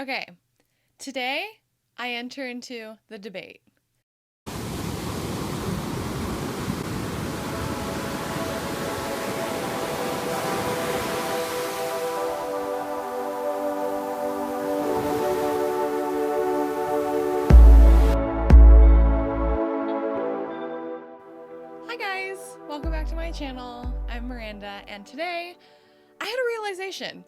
Okay, today I enter into the debate. Hi guys, welcome back to my channel. I'm Miranda, and today I had a realization.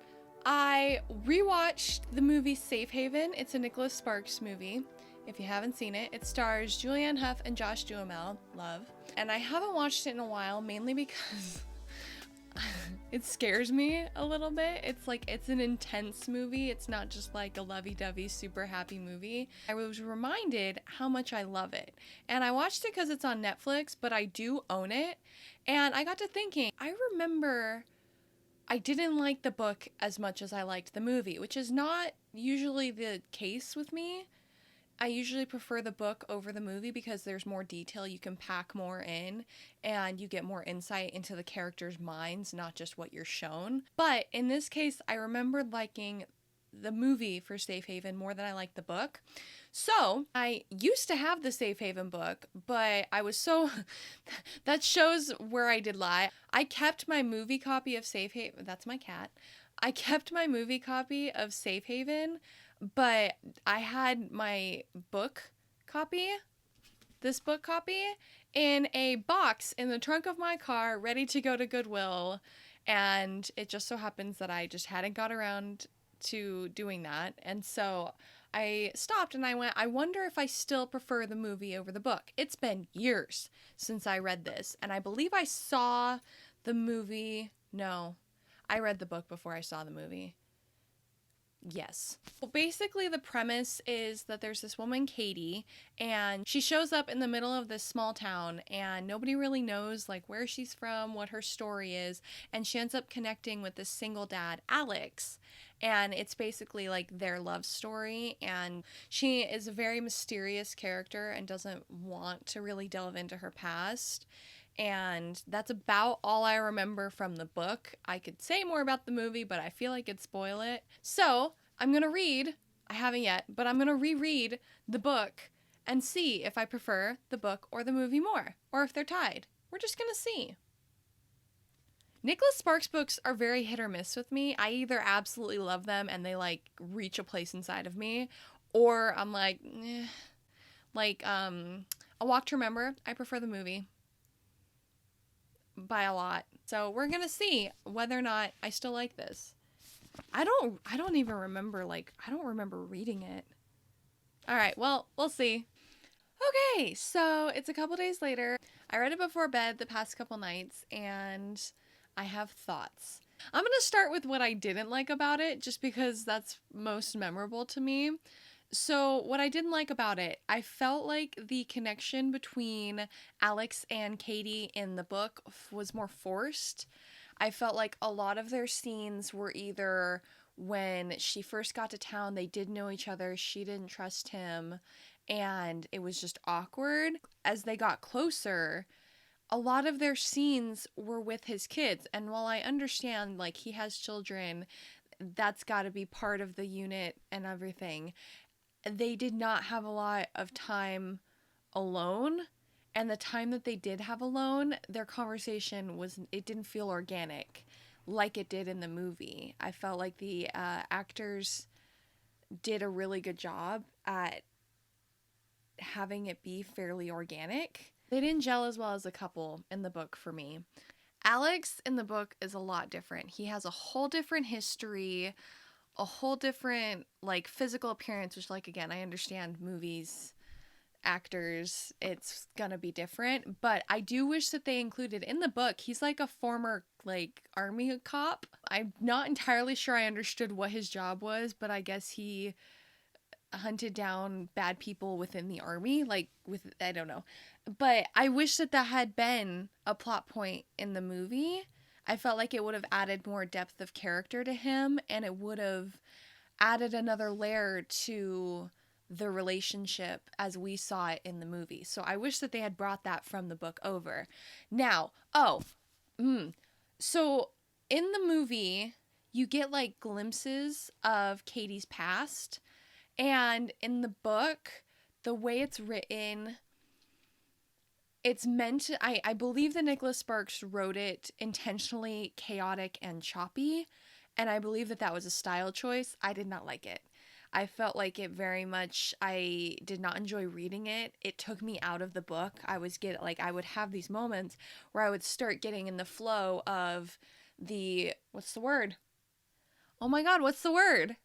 I rewatched the movie Safe Haven. It's a Nicholas Sparks movie. If you haven't seen it, it stars Julianne Hough and Josh Duhamel. Love. And I haven't watched it in a while, mainly because it scares me a little bit. It's an intense movie. It's not just like a lovey-dovey, super happy movie. I was reminded how much I love it. And I watched it because it's on Netflix, but I do own it. And I got to thinking, I remember I didn't like the book as much as I liked the movie, which is not usually the case with me. I usually prefer the book over the movie because there's more detail, you can pack more in, and you get more insight into the characters' minds, not just what you're shown. But in this case, I remembered liking the movie for Safe Haven more than I liked the book. So I used to have the Safe Haven book, but I was so that shows where I did lie. I kept my movie copy of Safe Haven. That's my cat. I kept my movie copy of Safe Haven, but I had my book copy, this book copy, in a box in the trunk of my car, ready to go to Goodwill. And it just so happens that I just hadn't got around to doing that. And so I stopped and I went, I wonder if I still prefer the movie over the book. It's been years since I read this, and I believe I saw the movie. No, I read the book before I saw the movie. Yes. Well, basically the premise is that there's this woman, Katie, and she shows up in the middle of this small town, and nobody really knows like where she's from, what her story is, and she ends up connecting with this single dad, Alex. And it's basically like their love story, and she is a very mysterious character and doesn't want to really delve into her past. And that's about all I remember from the book. I could say more about the movie, but I feel like it'd spoil it. So I'm gonna read, I haven't yet, but I'm gonna reread the book and see if I prefer the book or the movie more, or if they're tied. We're just gonna see. Nicholas Sparks books are very hit or miss with me. I either absolutely love them and they like reach a place inside of me, or I'm like, eh. Like, A Walk to Remember, I prefer the movie by a lot. So we're gonna see whether or not I still like this. I don't even remember, I don't remember reading it. Alright, well, we'll see. Okay, so it's a couple days later. I read it before bed the past couple nights, and I have thoughts. I'm gonna start with what I didn't like about it, just because that's most memorable to me. So, what I didn't like about it, I felt like the connection between Alex and Katie in the book was more forced. I felt like a lot of their scenes were either when she first got to town, they did know each other, she didn't trust him, and it was just awkward. As they got closer, a lot of their scenes were with his kids. And while I understand, like, he has children, that's got to be part of the unit and everything, they did not have a lot of time alone. And the time that they did have alone, their conversation it didn't feel organic like it did in the movie. I felt like the actors did a really good job at having it be fairly organic. They didn't gel as well as a couple in the book for me. Alex in the book is a lot different. He has a whole different history, a whole different like physical appearance, which, like, again, I understand movies, actors, it's gonna be different, but I do wish that they included in the book, he's like a former like army cop. I'm not entirely sure I understood what his job was, but I guess he hunted down bad people within the army, I don't know. But I wish that had been a plot point in the movie. I felt like it would have added more depth of character to him, and it would have added another layer to the relationship as we saw it in the movie. So I wish that they had brought that from the book over. Now, so in the movie, you get like glimpses of Katie's past. And in the book, the way it's written, it's meant to, I believe that Nicholas Sparks wrote it intentionally chaotic and choppy. And I believe that that was a style choice. I did not like it. I felt like it very much, I did not enjoy reading it. It took me out of the book. I would have these moments where I would start getting in the flow of what's the word? Oh my God, what's the word?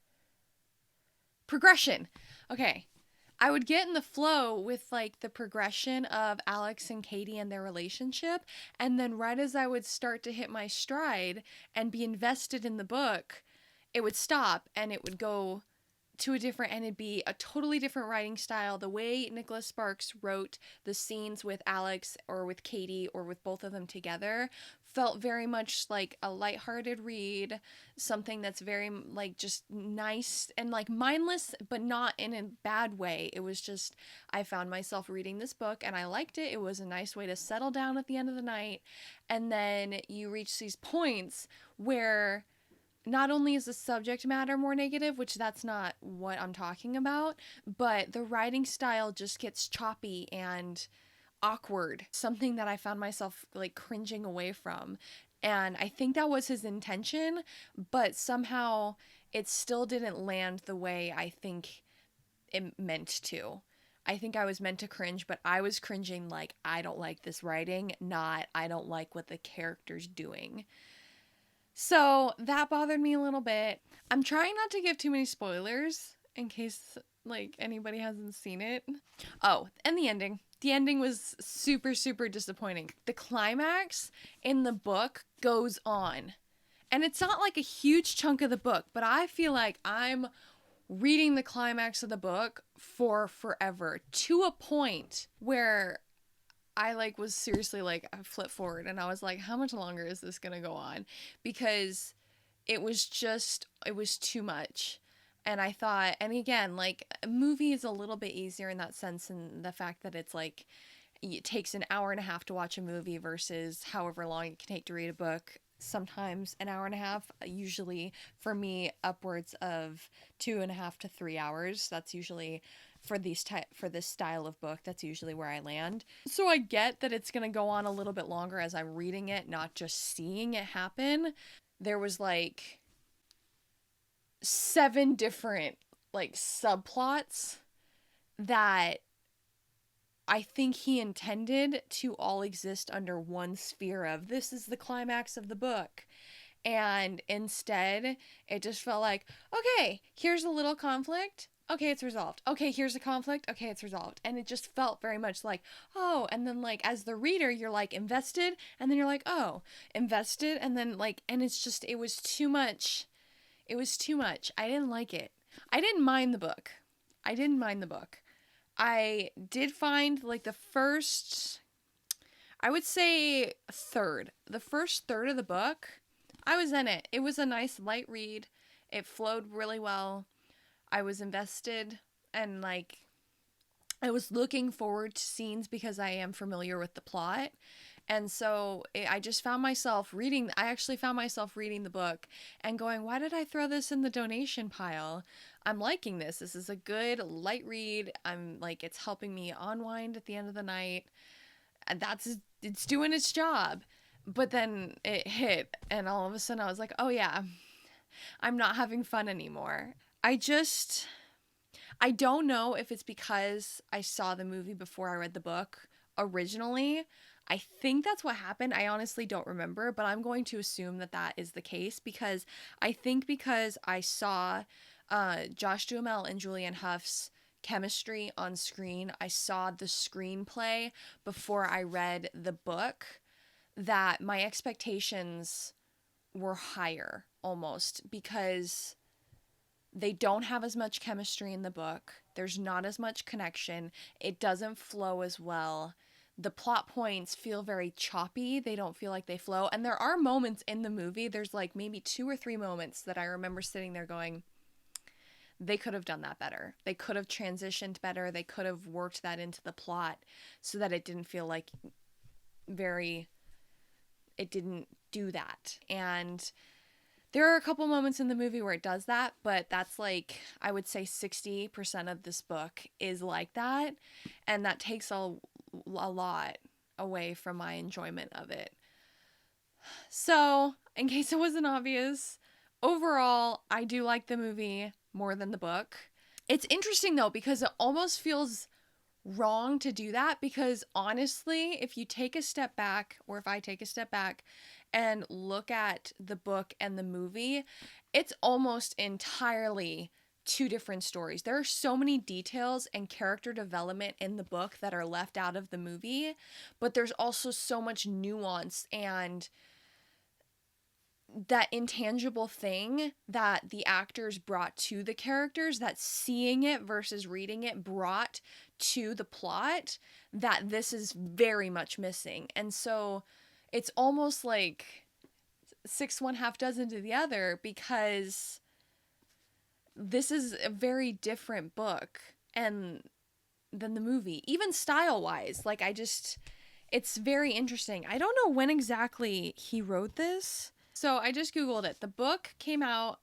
Progression. Okay. I would get in the flow with like the progression of Alex and Katie and their relationship. And then right as I would start to hit my stride and be invested in the book, it would stop and it would go to a different, and it'd be a totally different writing style. The way Nicholas Sparks wrote the scenes with Alex or with Katie or with both of them together felt very much like a lighthearted read, something that's very like just nice and like mindless, but not in a bad way. It was just, I found myself reading this book and I liked it. It was a nice way to settle down at the end of the night. And then you reach these points where not only is the subject matter more negative, which that's not what I'm talking about, but the writing style just gets choppy and awkward, something that I found myself like cringing away from. And I think that was his intention, but somehow it still didn't land the way I think it meant to. I think I was meant to cringe, but I was cringing like, I don't like this writing, not I don't like what the character's doing. So that bothered me a little bit. I'm trying not to give too many spoilers in case like anybody hasn't seen it. Oh, and the ending. The ending was super, super disappointing. The climax in the book goes on. And it's not like a huge chunk of the book, but I feel like I'm reading the climax of the book for forever, to a point where I like was seriously like, I flipped forward and I was like, how much longer is this gonna go on? Because it was too much. And I thought, and again, like a movie is a little bit easier in that sense, in the fact that it's like it takes an hour and a half to watch a movie versus however long it can take to read a book. Sometimes an hour and a half, usually for me upwards of 2.5 to 3 hours. That's usually for this style of book, that's usually where I land. So I get that it's gonna go on a little bit longer as I'm reading it, not just seeing it happen. There was like 7 different like subplots that I think he intended to all exist under one sphere of, this is the climax of the book. And instead, it just felt like, okay, here's a little conflict. Okay, it's resolved. Okay, here's a conflict. Okay, it's resolved. And it just felt very much like, oh, and then like as the reader, you're like invested, and then you're like, oh, invested, and then like, and it's just, it was too much. It was too much. I didn't like it. I didn't mind the book. I didn't mind the book. I did find like the first, I would say third. The first third of the book, I was in it. It was a nice light read. It flowed really well. I was invested and like I was looking forward to scenes because I am familiar with the plot. And so I just found myself reading, I actually found myself reading the book and going, why did I throw this in the donation pile? I'm liking this. This is a good light read. I'm like, it's helping me unwind at the end of the night. And it's doing its job. But then it hit and all of a sudden I was like, oh yeah, I'm not having fun anymore. I don't know if it's because I saw the movie before I read the book originally. I think that's what happened. I honestly don't remember, but I'm going to assume that that is the case because I think because I saw Josh Duhamel and Julianne Hough's chemistry on screen, I saw the screenplay before I read the book, that my expectations were higher almost because they don't have as much chemistry in the book. There's not as much connection. It doesn't flow as well. The plot points feel very choppy. They don't feel like they flow. And there are moments in the movie, there's like maybe 2 or 3 moments that I remember sitting there going, they could have done that better. They could have transitioned better. They could have worked that into the plot so that it didn't feel like it didn't do that. And There are a couple moments in the movie where it does that, but that's like, I would say 60% of this book is like that, and that takes a lot away from my enjoyment of it. So, in case it wasn't obvious, overall, I do like the movie more than the book. It's interesting though, because it almost feels wrong to do that, because honestly, if you take a step back, or if I take a step back and look at the book and the movie, it's almost entirely two different stories. There are so many details and character development in the book that are left out of the movie, but there's also so much nuance and that intangible thing that the actors brought to the characters, that seeing it versus reading it brought to the plot, that this is very much missing. And so it's almost like six one half dozen to the other, because this is a very different book and than the movie, even style wise. Like, it's very interesting. I don't know when exactly he wrote this. So I just Googled it. The book came out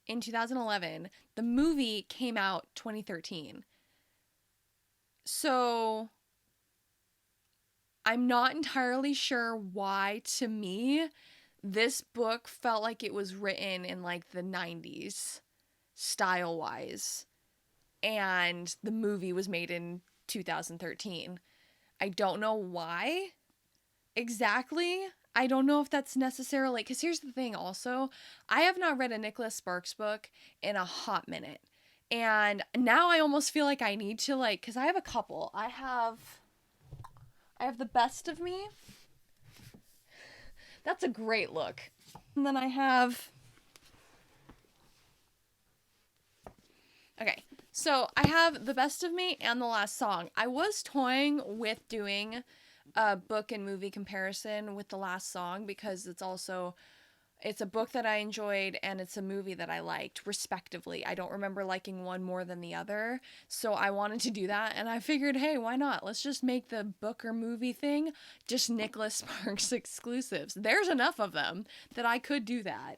in 2011. The movie came out 2013. So I'm not entirely sure why, to me, this book felt like it was written in like the 90s, style wise, and the movie was made in 2013. I don't know why exactly. I don't know if that's necessarily, because here's the thing also, I have not read a Nicholas Sparks book in a hot minute. And now I almost feel like I need to, like, because I have a couple. I have The Best of Me. That's a great look. And then I have, okay, so I have The Best of Me and The Last Song. I was toying with doing a book and movie comparison with The Last Song, because it's a book that I enjoyed and it's a movie that I liked, respectively. I don't remember liking one more than the other, so I wanted to do that, and I figured, hey, why not? Let's just make the book or movie thing just Nicholas Sparks exclusives. There's enough of them that I could do that.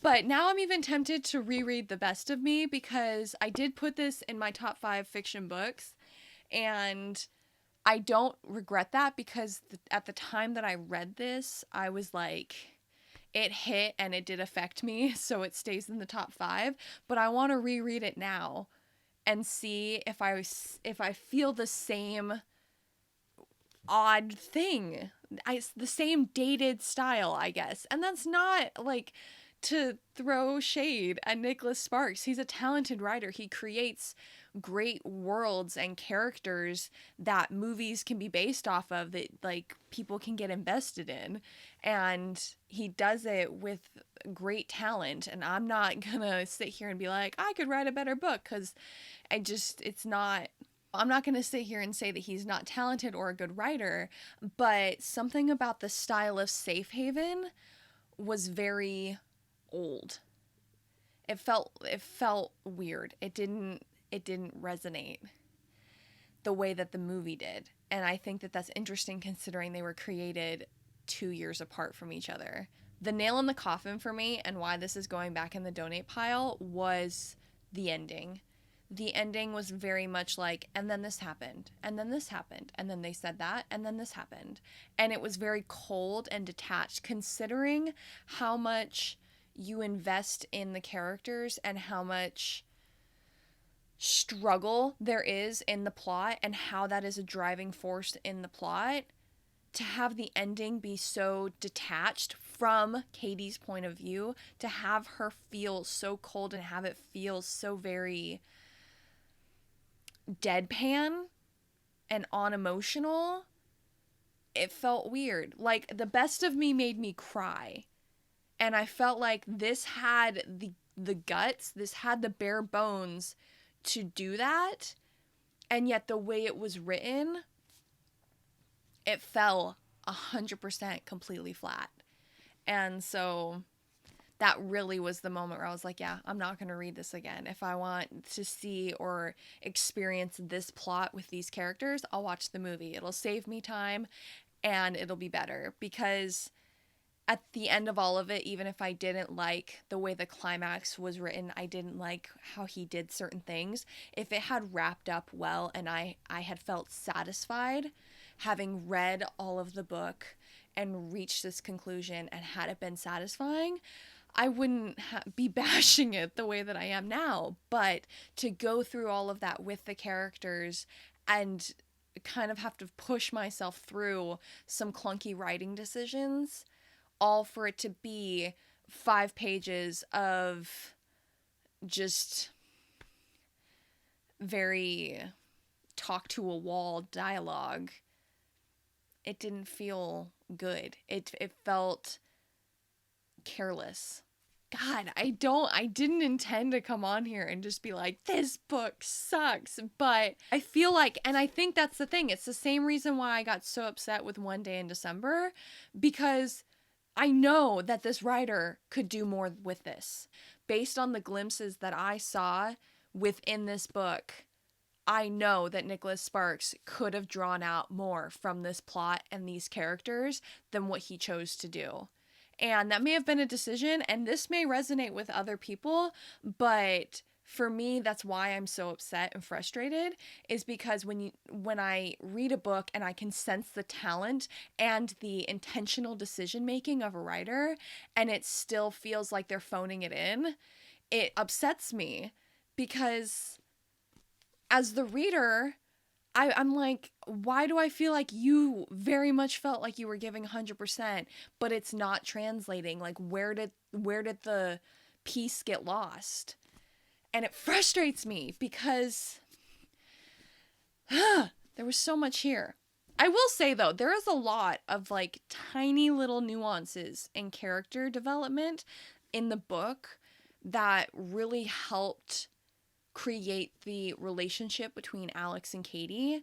But now I'm even tempted to reread The Best of Me, because I did put this in my top 5 fiction books, and I don't regret that, because at the time that I read this, I was like, it hit and it did affect me, so it stays in the top 5. But I want to reread it now and see if I feel the same odd thing, the same dated style, I guess. And that's not like to throw shade at Nicholas Sparks. He's a talented writer. He creates great worlds and characters that movies can be based off of, that like people can get invested in, and he does it with great talent. And I'm not gonna sit here and be like, I could write a better book, because I'm not going to sit here and say that he's not talented or a good writer, but something about the style of Safe Haven was very old. It felt weird. It didn't resonate the way that the movie did. And I think that that's interesting, considering they were created 2 years apart from each other. The nail in the coffin for me, and why this is going back in the donate pile, was the ending. The ending was very much like, and then this happened, and then this happened, and then they said that, and then this happened. And it was very cold and detached, considering how much you invest in the characters and how much struggle there is in the plot, and how that is a driving force in the plot. To have the ending be so detached from Katie's point of view, to have her feel so cold and have it feel so very deadpan and unemotional, it felt weird. Like, The Best of Me made me cry, and I felt like this had the guts, this had the bare bones to do that, and yet the way it was written, it fell 100% completely flat. And so that really was the moment where I was like, yeah, I'm not going to read this again. If I want to see or experience this plot with these characters, I'll watch the movie. It'll save me time and it'll be better, because at the end of all of it, even if I didn't like the way the climax was written, I didn't like how he did certain things, if it had wrapped up well and I had felt satisfied having read all of the book and reached this conclusion and had it been satisfying, I wouldn't be bashing it the way that I am now. But to go through all of that with the characters and kind of have to push myself through some clunky writing decisions, all for it to be 5 pages of just very talk to a wall dialogue, it didn't feel good. It felt careless. God, I didn't intend to come on here and just be like, this book sucks. But I feel like, and I think that's the thing, it's the same reason why I got so upset with One Day in December, because I know that this writer could do more with this. Based on the glimpses that I saw within this book, I know that Nicholas Sparks could have drawn out more from this plot and these characters than what he chose to do. And that may have been a decision, and this may resonate with other people, but for me, that's why I'm so upset and frustrated, is because when I read a book and I can sense the talent and the intentional decision making of a writer, and it still feels like they're phoning it in, it upsets me, because as the reader, I'm like, why do I feel like you very much felt like you were giving 100%, but it's not translating? Like, where did the piece get lost? And it frustrates me because there was so much here. I will say, though, there is a lot of, like, tiny little nuances in character development in the book that really helped create the relationship between Alex and Katie.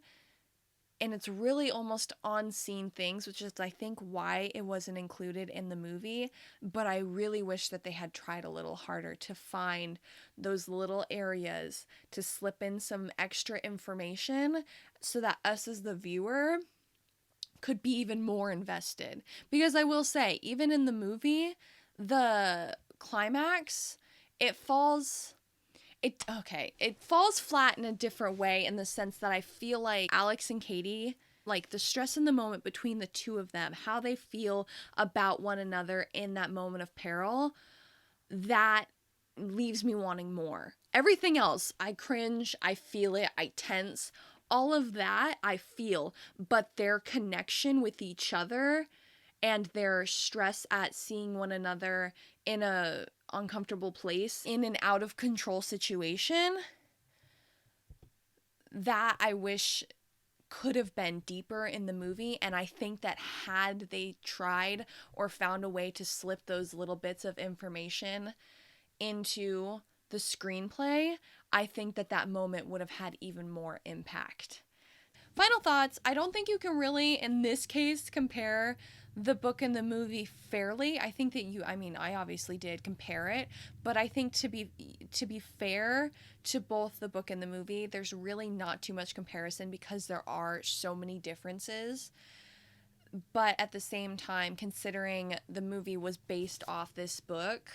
And it's really almost on-scene things, which is, I think, why it wasn't included in the movie. But I really wish that they had tried a little harder to find those little areas to slip in some extra information so that us as the viewer could be even more invested. Because I will say, even in the movie, the climax, it falls flat in a different way, in the sense that I feel like Alex and Katie, like the stress in the moment between the two of them, how they feel about one another in that moment of peril, that leaves me wanting more. Everything else, I cringe, I feel it, I tense, all of that I feel, but their connection with each other and their stress at seeing one another in a uncomfortable place, in an out of control situation, that I wish could have been deeper in the movie. And I think that had they tried or found a way to slip those little bits of information into the screenplay, I think that moment would have had even more impact. Final thoughts. I don't think you can really, in this case, compare the book and the movie fairly. I think that I obviously did compare it, but I think to be fair to both the book and the movie, there's really not too much comparison because there are so many differences. But at the same time, considering the movie was based off this book,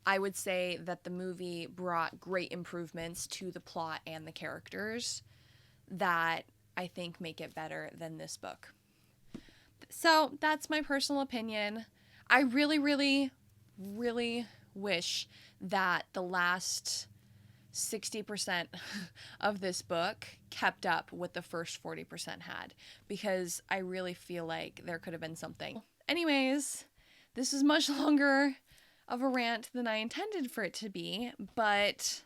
I would say that the movie brought great improvements to the plot and the characters that I think make it better than this book. So that's my personal opinion. I really, really, really wish that the last 60% of this book kept up with the first 40% had, because I really feel like there could have been something. Anyways, this is much longer of a rant than I intended for it to be, but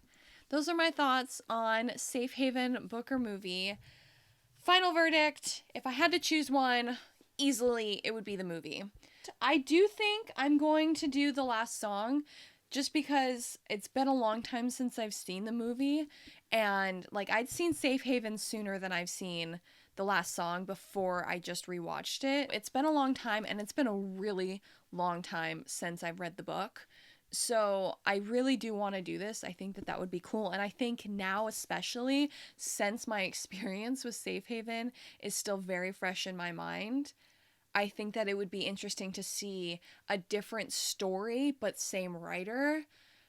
those are my thoughts on Safe Haven, book or movie. Final verdict, if I had to choose one, easily it would be the movie. I do think I'm going to do The Last Song, just because it's been a long time since I've seen the movie, and like I'd seen Safe Haven sooner than I've seen The Last Song before I just rewatched it. It's been a long time, and it's been a really long time since I've read the book. So I really do want to do this. I think that would be cool. And I think now, especially since my experience with Safe Haven is still very fresh in my mind, I think that it would be interesting to see a different story, but same writer,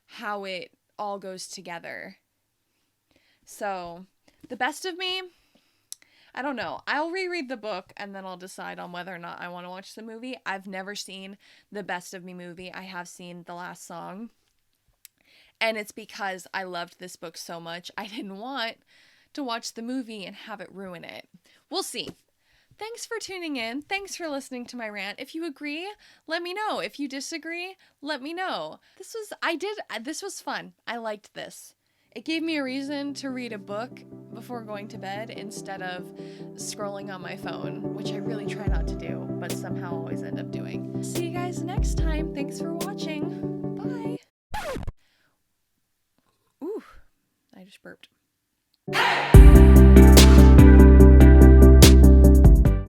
how it all goes together. So, The Best of Me, I don't know. I'll reread the book and then I'll decide on whether or not I want to watch the movie. I've never seen the Best of Me movie. I have seen The Last Song. And it's because I loved this book so much. I didn't want to watch the movie and have it ruin it. We'll see. Thanks for tuning in. Thanks for listening to my rant. If you agree, let me know. If you disagree, let me know. This was fun. I liked this. It gave me a reason to read a book before going to bed instead of scrolling on my phone, which I really try not to do, but somehow always end up doing. See you guys next time. Thanks for watching. Bye. Ooh, I just burped.